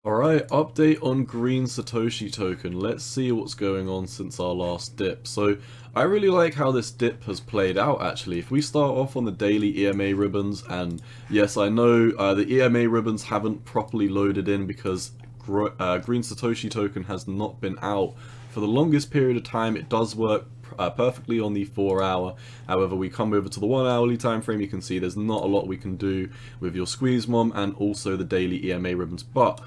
Alright, update on green Satoshi token. Let's see what's going on since our last dip. So, I really like how this dip has played out actually. If we start off on the daily EMA ribbons, and yes, I know the EMA ribbons haven't properly loaded in because green Satoshi token has not been out for the longest period of time. It does work perfectly on the 4 hour. However, we come over to the 1 hourly time frame, you can see there's not a lot we can do with your squeeze mom and also the daily EMA ribbons. But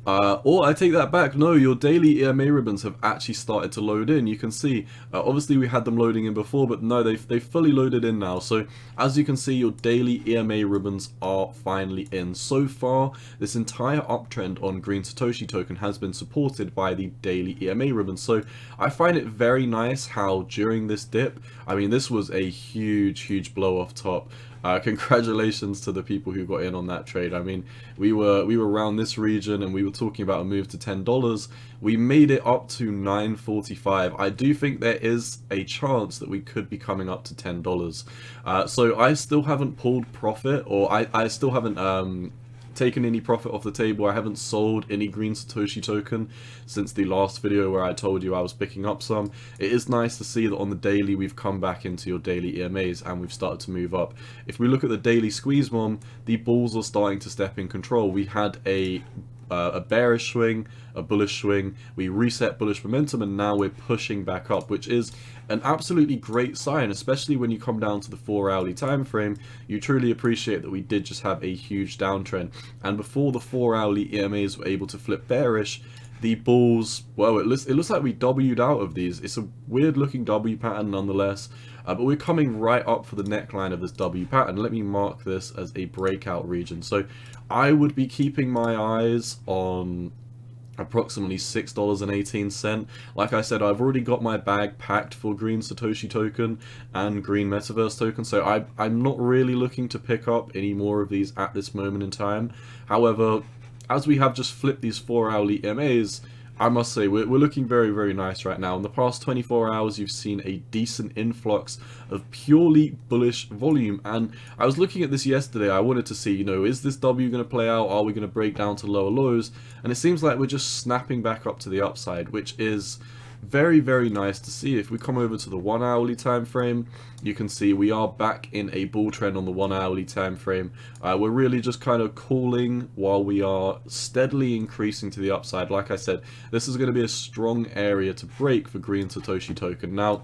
or I take that back, no, your daily EMA ribbons have actually started to load in. You can see, obviously we had them loading in before, but no, they've fully loaded in now. So, as you can see, your daily EMA ribbons are finally in. So far, this entire uptrend on green Satoshi token has been supported by the daily EMA ribbons. So, I find it very nice how during this dip, I mean, this was a huge blow off top. Congratulations to the people who got in on that trade. I mean, we were around this region and we were talking about a move to $10. We made it up to $9.45. I do think there is a chance that we could be coming up to $10. So I still haven't pulled profit, or I still haven't taken any profit off the table. I haven't sold any green Satoshi token since the last video where I told you I was picking up some. It is nice to see that on the daily we've come back into your daily EMAs and we've started to move up. If we look at the daily squeeze mom, the bulls are starting to step in control. We had a bearish swing, a bullish swing, we reset bullish momentum, and now we're pushing back up, which is an absolutely great sign, especially when you come down to the 4 hourly time frame. You truly appreciate that we did just have a huge downtrend, and before the 4 hourly EMAs were able to flip bearish, the bulls, well, it looks like we W'd out of these. It's a weird looking W pattern nonetheless, but we're coming right up for the neckline of this W pattern. Let me mark this as a breakout region. So I would be keeping my eyes on approximately $6.18. Like I said, I've already got my bag packed for green Satoshi token and green metaverse token, so I'm not really looking to pick up any more of these at this moment in time. However, as we have just flipped these 4 hourly EMAs, I must say we're looking very nice right now. In the past 24 hours, you've seen a decent influx of purely bullish volume, and I was looking at this yesterday. I wanted to see, is this W going to play out? Are we going to break down to lower lows? And it seems like we're just snapping back up to the upside, which is very nice to see. If we come over to the 1 hourly time frame, you can see we are back in a bull trend on the 1 hourly time frame. We're really just kind of cooling while we are steadily increasing to the upside. Like I said, this is going to be a strong area to break for green Satoshi token. Now,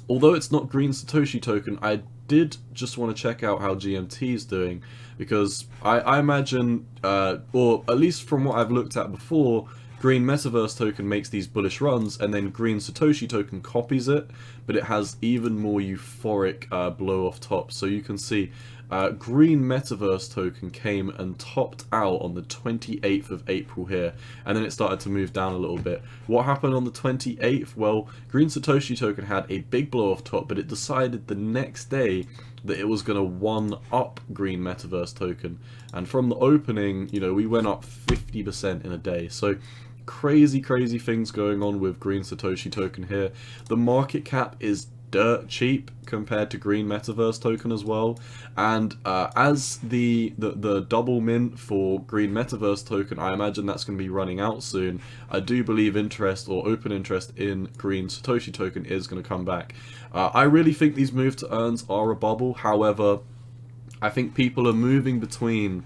although it's not green Satoshi token, I did just want to check out how GMT is doing, because I imagine, or at least from what I've looked at before, green metaverse token makes these bullish runs, and then green Satoshi token copies it, but it has even more euphoric blow off top. So you can see green metaverse token came and topped out on the 28th of April here, and then it started to move down a little bit. What happened on the 28th? Well, green Satoshi token had a big blow off top, but it decided the next day that it was going to one up green metaverse token, and from the opening, we went up 50% in a day. So crazy things going on with green Satoshi token here. The market cap is dirt cheap compared to green metaverse token as well, and as the double mint for green metaverse token, I imagine that's going to be running out soon. I do believe interest, or open interest, in green Satoshi token is going to come back. I really think these move to earns are a bubble. However, I think people are moving between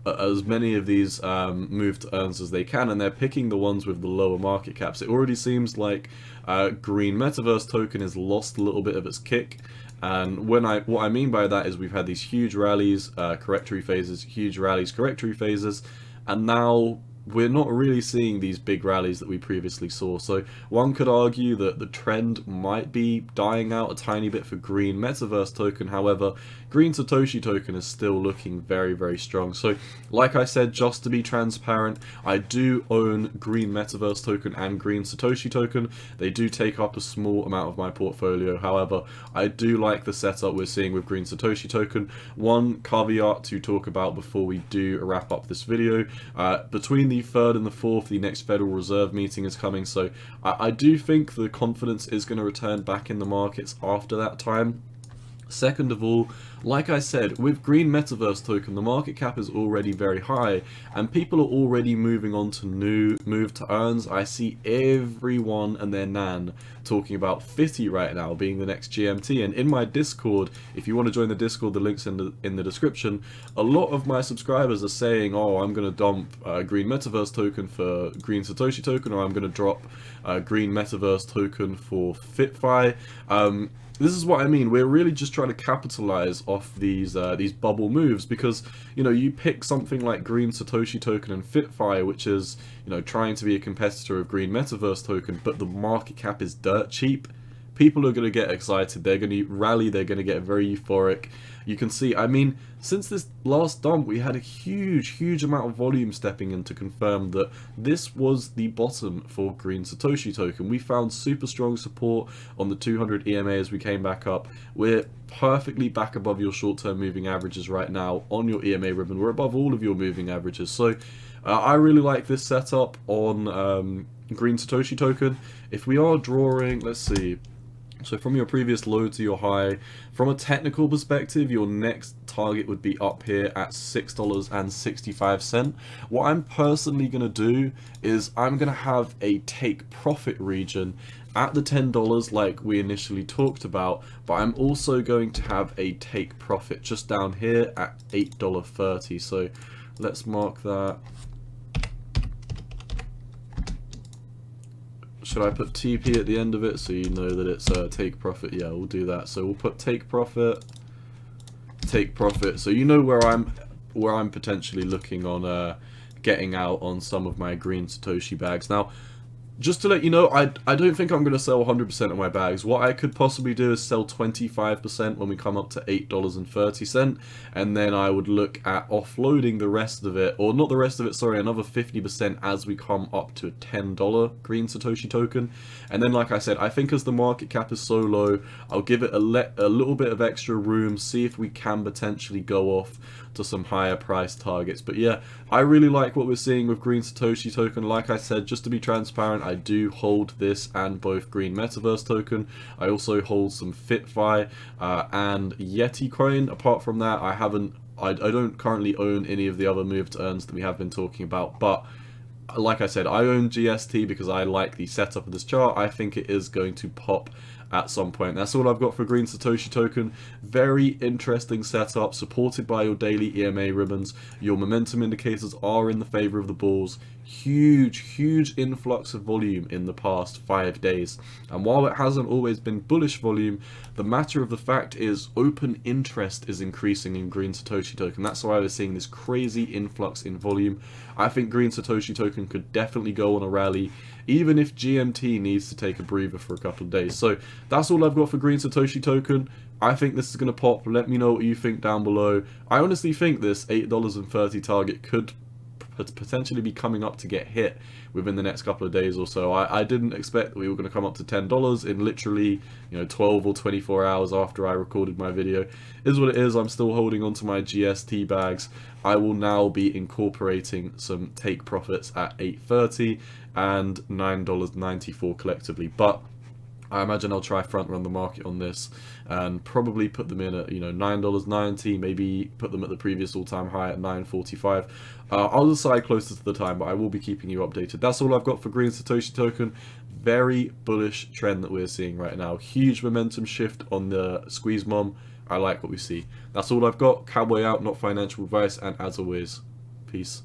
as many of these move to earns as they can, and they're picking the ones with the lower market caps. It already seems like green metaverse token has lost a little bit of its kick, and what I mean by that is we've had these huge rallies, correctory phases, huge rallies, correctory phases, and now we're not really seeing these big rallies that we previously saw. So one could argue that the trend might be dying out a tiny bit for green metaverse token. However, green Satoshi token is still looking very strong. So like I said, just to be transparent, I do own green metaverse token and green Satoshi token. They do take up a small amount of my portfolio. However, I do like the setup we're seeing with green Satoshi token. One caveat to talk about before we do wrap up this video: between the 3rd and the 4th, the next Federal Reserve meeting is coming, so I do think the confidence is going to return back in the markets after that time. Second of all, like I said, with Green Metaverse token, the market cap is already very high, and people are already moving on to new move to earns. I see everyone and their nan talking about Fitty right now being the next GMT, and in my Discord, if you want to join the Discord, the link's in the description. A lot of my subscribers are saying, oh, I'm going to dump Green Metaverse token for Green Satoshi token, or I'm going to drop Green Metaverse token for FitFi. This is what I mean. We're really just trying to capitalize off these bubble moves, because you pick something like Green Satoshi token and FitFi, which is trying to be a competitor of Green Metaverse token, but the market cap is dirt cheap. People are going to get excited. They're going to rally. They're going to get very euphoric. You can see, I mean, since this last dump, we had a huge amount of volume stepping in to confirm that this was the bottom for Green Satoshi token. We found super strong support on the 200 EMA as we came back up. We're perfectly back above your short-term moving averages right now on your EMA ribbon. We're above all of your moving averages. So I really like this setup on Green Satoshi token. If we are drawing, let's see. So from your previous low to your high, from a technical perspective, your next target would be up here at $6.65. What I'm personally going to do is I'm going to have a take profit region at the $10 like we initially talked about, but I'm also going to have a take profit just down here at $8.30. So let's mark that. Should I put TP at the end of it so you know that it's take profit? Yeah, we'll do that. So we'll put take profit. So you know where I'm potentially looking on getting out on some of my Green Satoshi bags. Now, just to let you know, I don't think I'm going to sell 100% of my bags. What I could possibly do is sell 25% when we come up to $8.30, and then I would look at offloading the rest of it, or not the rest of it, sorry, another 50% as we come up to a $10 Green Satoshi token. And then, like I said, I think as the market cap is so low, I'll give it a little bit of extra room, see if we can potentially go off to some higher price targets. But yeah, I really like what we're seeing with Green Satoshi token. Like I said, just to be transparent, I do hold this and both Green Metaverse token. I also hold some FitFi and Yeti coin. Apart from that, I don't currently own any of the other move to earns that we have been talking about, but like I said, I own GST because I like the setup of this chart. I think it is going to pop at some point. That's all I've got for Green Satoshi token. Very interesting setup, supported by your daily EMA ribbons. Your momentum indicators are in the favor of the bulls. Huge influx of volume in the past 5 days. And while it hasn't always been bullish volume, the matter of the fact is open interest is increasing in Green Satoshi token. That's why we're seeing this crazy influx in volume. I think Green Satoshi token could definitely go on a rally, even if GMT needs to take a breather for a couple of days. So that's all I've got for Green Satoshi token. I think this is going to pop. Let me know what you think down below. I honestly think this $8.30 target could potentially be coming up to get hit within the next couple of days or so. I didn't expect that we were going to come up to $10 in literally 12 or 24 hours after I recorded my video. Is what it is. I'm still holding on to my GST bags. I will now be incorporating some take profits at $8.30 and $9.94 collectively, but I imagine I'll try front run the market on this and probably put them in at $9.90, maybe put them at the previous all-time high at $9.45. I'll decide closer to the time, but I will be keeping you updated. That's all I've got for Green Satoshi token. Very bullish trend that we're seeing right now. Huge momentum shift on the squeeze mom. I like what we see. That's all I've got. Cowboy out, not financial advice, and as always, peace.